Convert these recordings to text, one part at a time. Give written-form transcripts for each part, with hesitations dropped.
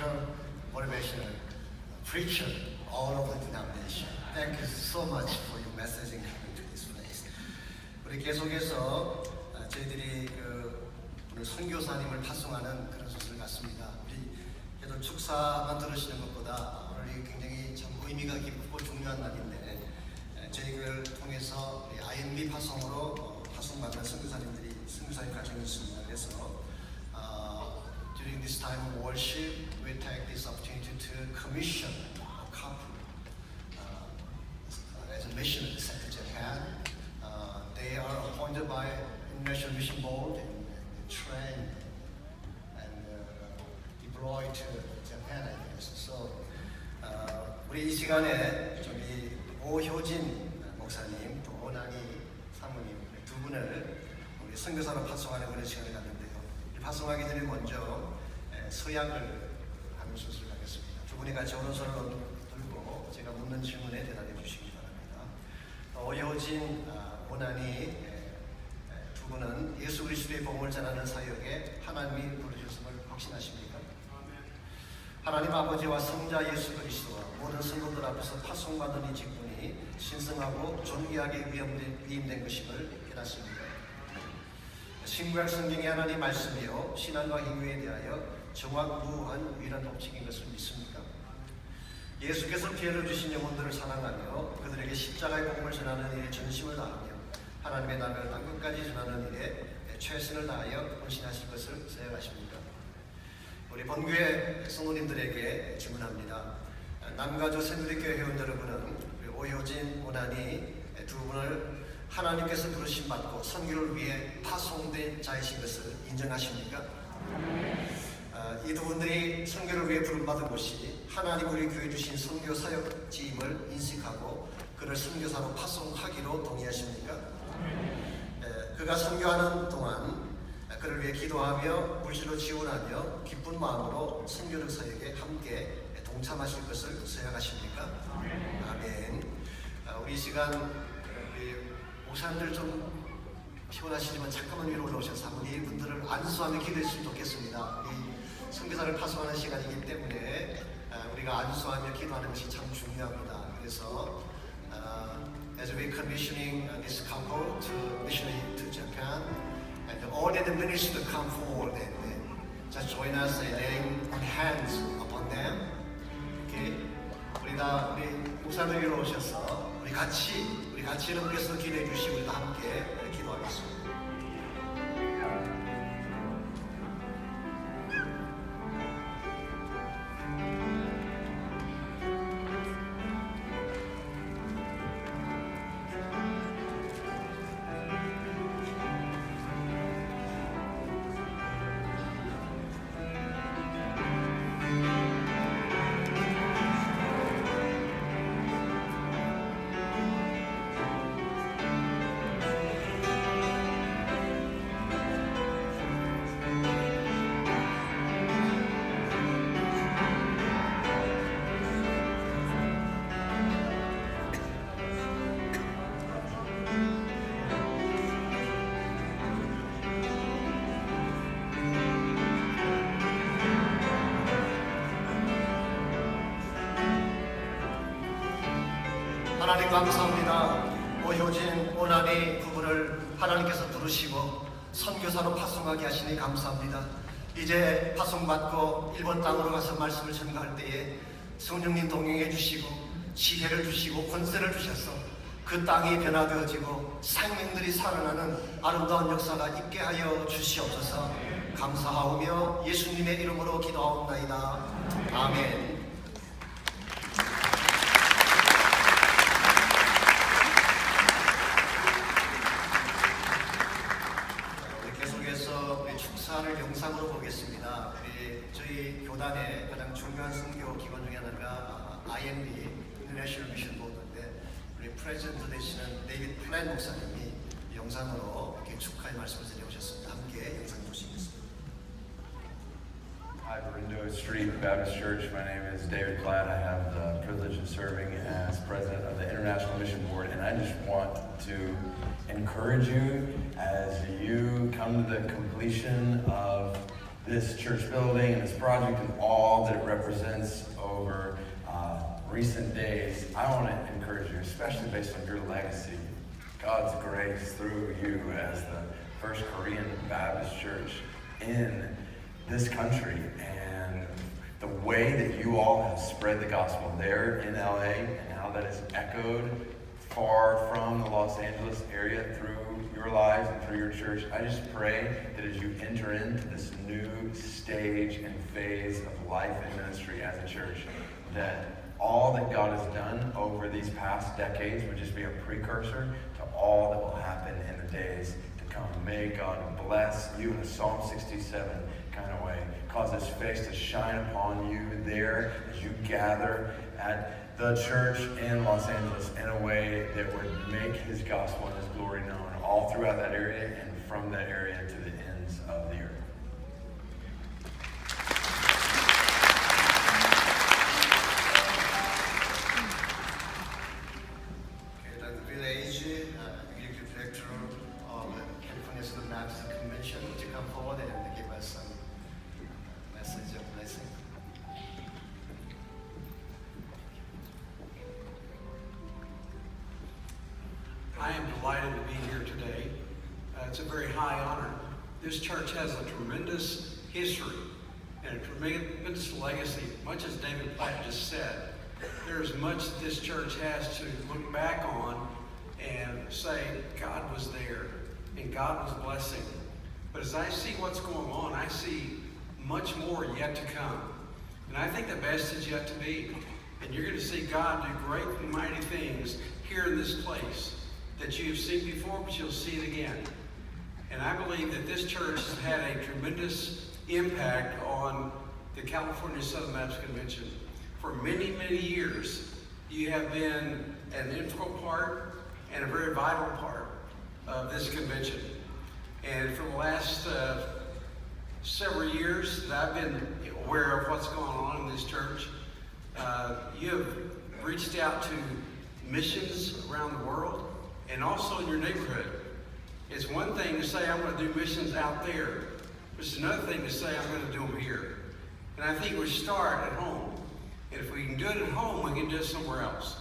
spiritual, motivational preacher all over the denomination. Thank you so much for your messaging coming to this place. 우리 계속해서 저희들이 오늘 선교사님을 파송하는 그런 소설 같습니다. 우리 계속 축사만 들으시는 것보다 오늘이 굉장히 참 의미가 깊고 중요한 날인데 저희를 통해서 INB 파송으로 파송받는 선교사님 가정이 있습니다. 그래서 during this time of worship, we take this opportunity to commission a couple as a missionary sent to Japan. They are appointed by International Mission Board and trained and deployed to Japan, I guess. So, 우리 이 시간에 저기 오효진 목사님 또 오나니 사모님 두 분을 우리 선교사로 파송하는 그런 시간을 갖는데요. 파송하기 전에 먼저 서약을 하는 순서를 하겠습니다. 두 분이 같이 오른손을 들고 제가 묻는 질문에 대답해 주시기 바랍니다. 오효진, 오나니 두 분은 예수 그리스도의 복음을 전하는 사역에 하나님이 부르셨음을 확신하십니까? 하나님 아버지와 성자 예수 그리스도와 모든 성도들 앞에서 파송받은 이 직분이 신성하고 존귀하게 위임된 것임을 깨닫습니다. 신구약 성경의 하나님 말씀이요 신앙과 행위에 대하여 정확무한 유일한 법칙인 것을 믿습니까? 예수께서 피해를 주신 영혼들을 사랑하며 그들에게 십자가의 복음을 전하는 일에 전심을 다하며 하나님의 나라를 땅끝까지 전하는 일에 최선을 다하여 헌신하실 것을 생각하십니까? 우리 본교회 성도님들에게 질문합니다. 남가주 새누리교회 회원 여러분은 오효진, 오나니 두 분을 하나님께서 부르심 받고 선교를 위해 파송된 자이신 것을 인정하십니까? 이 두 분들이 선교를 위해 부름받은 곳이 하나님 우리 교회 주신 선교 사역지임을 인식하고 그를 선교사로 파송하기로 동의하십니까? 그가 선교하는 동안 그를 위해 기도하며 물질로 지원하며 기쁜 마음으로 선교적 사역에 함께 동참하실 것을 생각하십니까? 아멘. 우리 이 시간 우리 목사님들 좀 피곤하시지만 잠깐만 위로 올라오셔서 한번 이분들을 안수하며 기도했으면 좋겠습니다. 이 선교사를 파송하는 시간이기 때문에 우리가 안수하며 기도하는 것이 참 중요합니다. 그래서 as we commissioning this couple to missionary to Japan, and all the ministers to come forward and just join us in laying on hands upon them. Okay, 우리 목사들 위로 오셔서 우리 같이 여러분께서 기도해 주시고 우리가 함께 기도하겠습니다. 하나님 감사합니다. 오효진, 오나니 부부를 하나님께서 부르시고 선교사로 파송하게 하시니 감사합니다. 이제 파송받고 일본 땅으로 가서 말씀을 전가할 때에 성령님 동행해 주시고 지혜를 주시고 권세를 주셔서 그 땅이 변화되어지고 생명들이 살아나는 아름다운 역사가 있게 하여 주시옵소서. 감사하오며 예수님의 이름으로 기도하옵나이다. 아멘. 축사를 영상으로 보겠습니다. 저희 교단의 가장 중요한 선교 기관 중에 하나가 INB International Mission Board인데 우리 프레젠트 되시는 데이비드 플랜 목사님이 영상으로 이렇게 축하의 말씀을 드려오셨습니다. 함께 영상 보시겠습니다. Hi, Verindo Street Baptist Church. My name is David Platt. I have the privilege of serving as president of the International Mission Board, and I just want to encourage you as you come to the completion of this church building and this project and all that it represents over recent days, I want to encourage you, especially based on your legacy, God's grace through you as the first Korean Baptist church in this country, and the way that you all have spread the gospel there in LA and how that is echoed far from the Los Angeles area through your lives and through your church. I just pray that as you enter into this new stage and phase of life and ministry as a church, that all that God has done over these past decades would just be a precursor to all that will happen in the days to come. May God bless you in a Psalm 67 kind of way. Cause his face to shine upon you there as you gather at the church in Los Angeles in a way that would make his gospel and his glory known all throughout that area and from that area to the ends of the earth. The village executive director of the California Southern Baptist Convention to come forward and give us some message of blessing. I am delighted to be here today. It's a very high honor. This church has a tremendous history and a tremendous legacy. Much as David Platt just said, there's much that this church has to look back on and say God was there and God was blessing. But as I see what's going on, I see much more yet to come. And I think the best is yet to be. And you're going to see God do great and mighty things here in this place that you've seen before, but you'll see it again. And I believe that this church has had a tremendous impact on the California Southern Baptist Convention. For many, many years, you have been an integral part and a very vital part of this convention. And for the last several years that I've been aware of what's going on in this church, you have reached out to missions around the world and also in your neighborhood. It's one thing to say I'm going to do missions out there, but it's another thing to say I'm going to do them here. And I think we start at home. And if we can do it at home, we can do it somewhere else.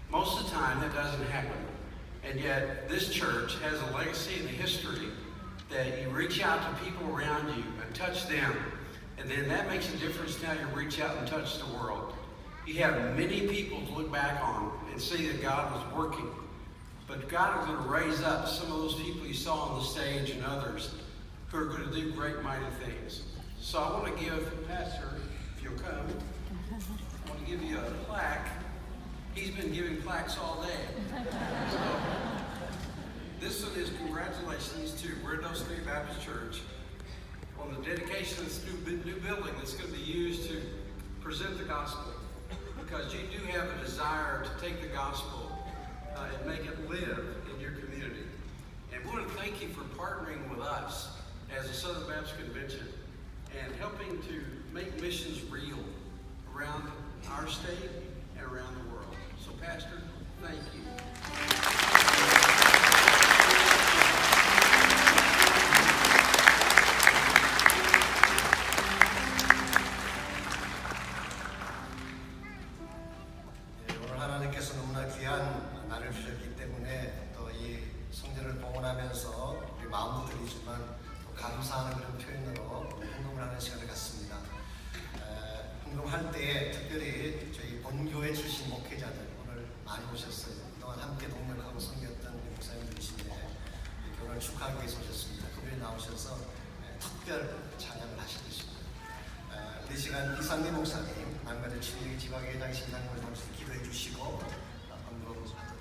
Most of the time, that doesn't happen. And yet, this church has a legacy and a history that you reach out to people around you and touch them. And then that makes a difference now you reach out and touch the world. You have many people to look back on and see that God was working. But God is going to raise up some of those people you saw on the stage and others who are going to do great, mighty things. So I want to give Pastor, if you'll come, I want to give you a plaque. He's been giving plaques all day. So, this one is congratulations to Red Oak Street Baptist Church on the dedication of this new building that's going to be used to present the gospel. Because you do have a desire to take the gospel and make it live in your community. And we want to thank you for partnering with us as a Southern Baptist Convention and helping to make missions real around our state and around the world. So, Pastor, thank you. 오늘 하나님께서 너무나 귀한 날을 주셨기 때문에 또 이 성전을 봉헌하면서 우리 마음도 드리지만 또 감사하는 그런 표현으로 헌금을 하는 시간을 갖습니다. 헌금할 때에 특별히 저희 본교회 출신 목회자들 오늘 많이 오셨어요. 그동안 함께 동역하고 섬겼던 우리 목사님들이신데 이렇게 오늘 축하하기 위해서 오셨습니다. 그분이 나오셔서 특별 찬양을 하실 것입니다. 우리 시간 이상민 목사님, 남가들 친일기 지방회장 신당을 통해서 기도해 주시고 헌금하도록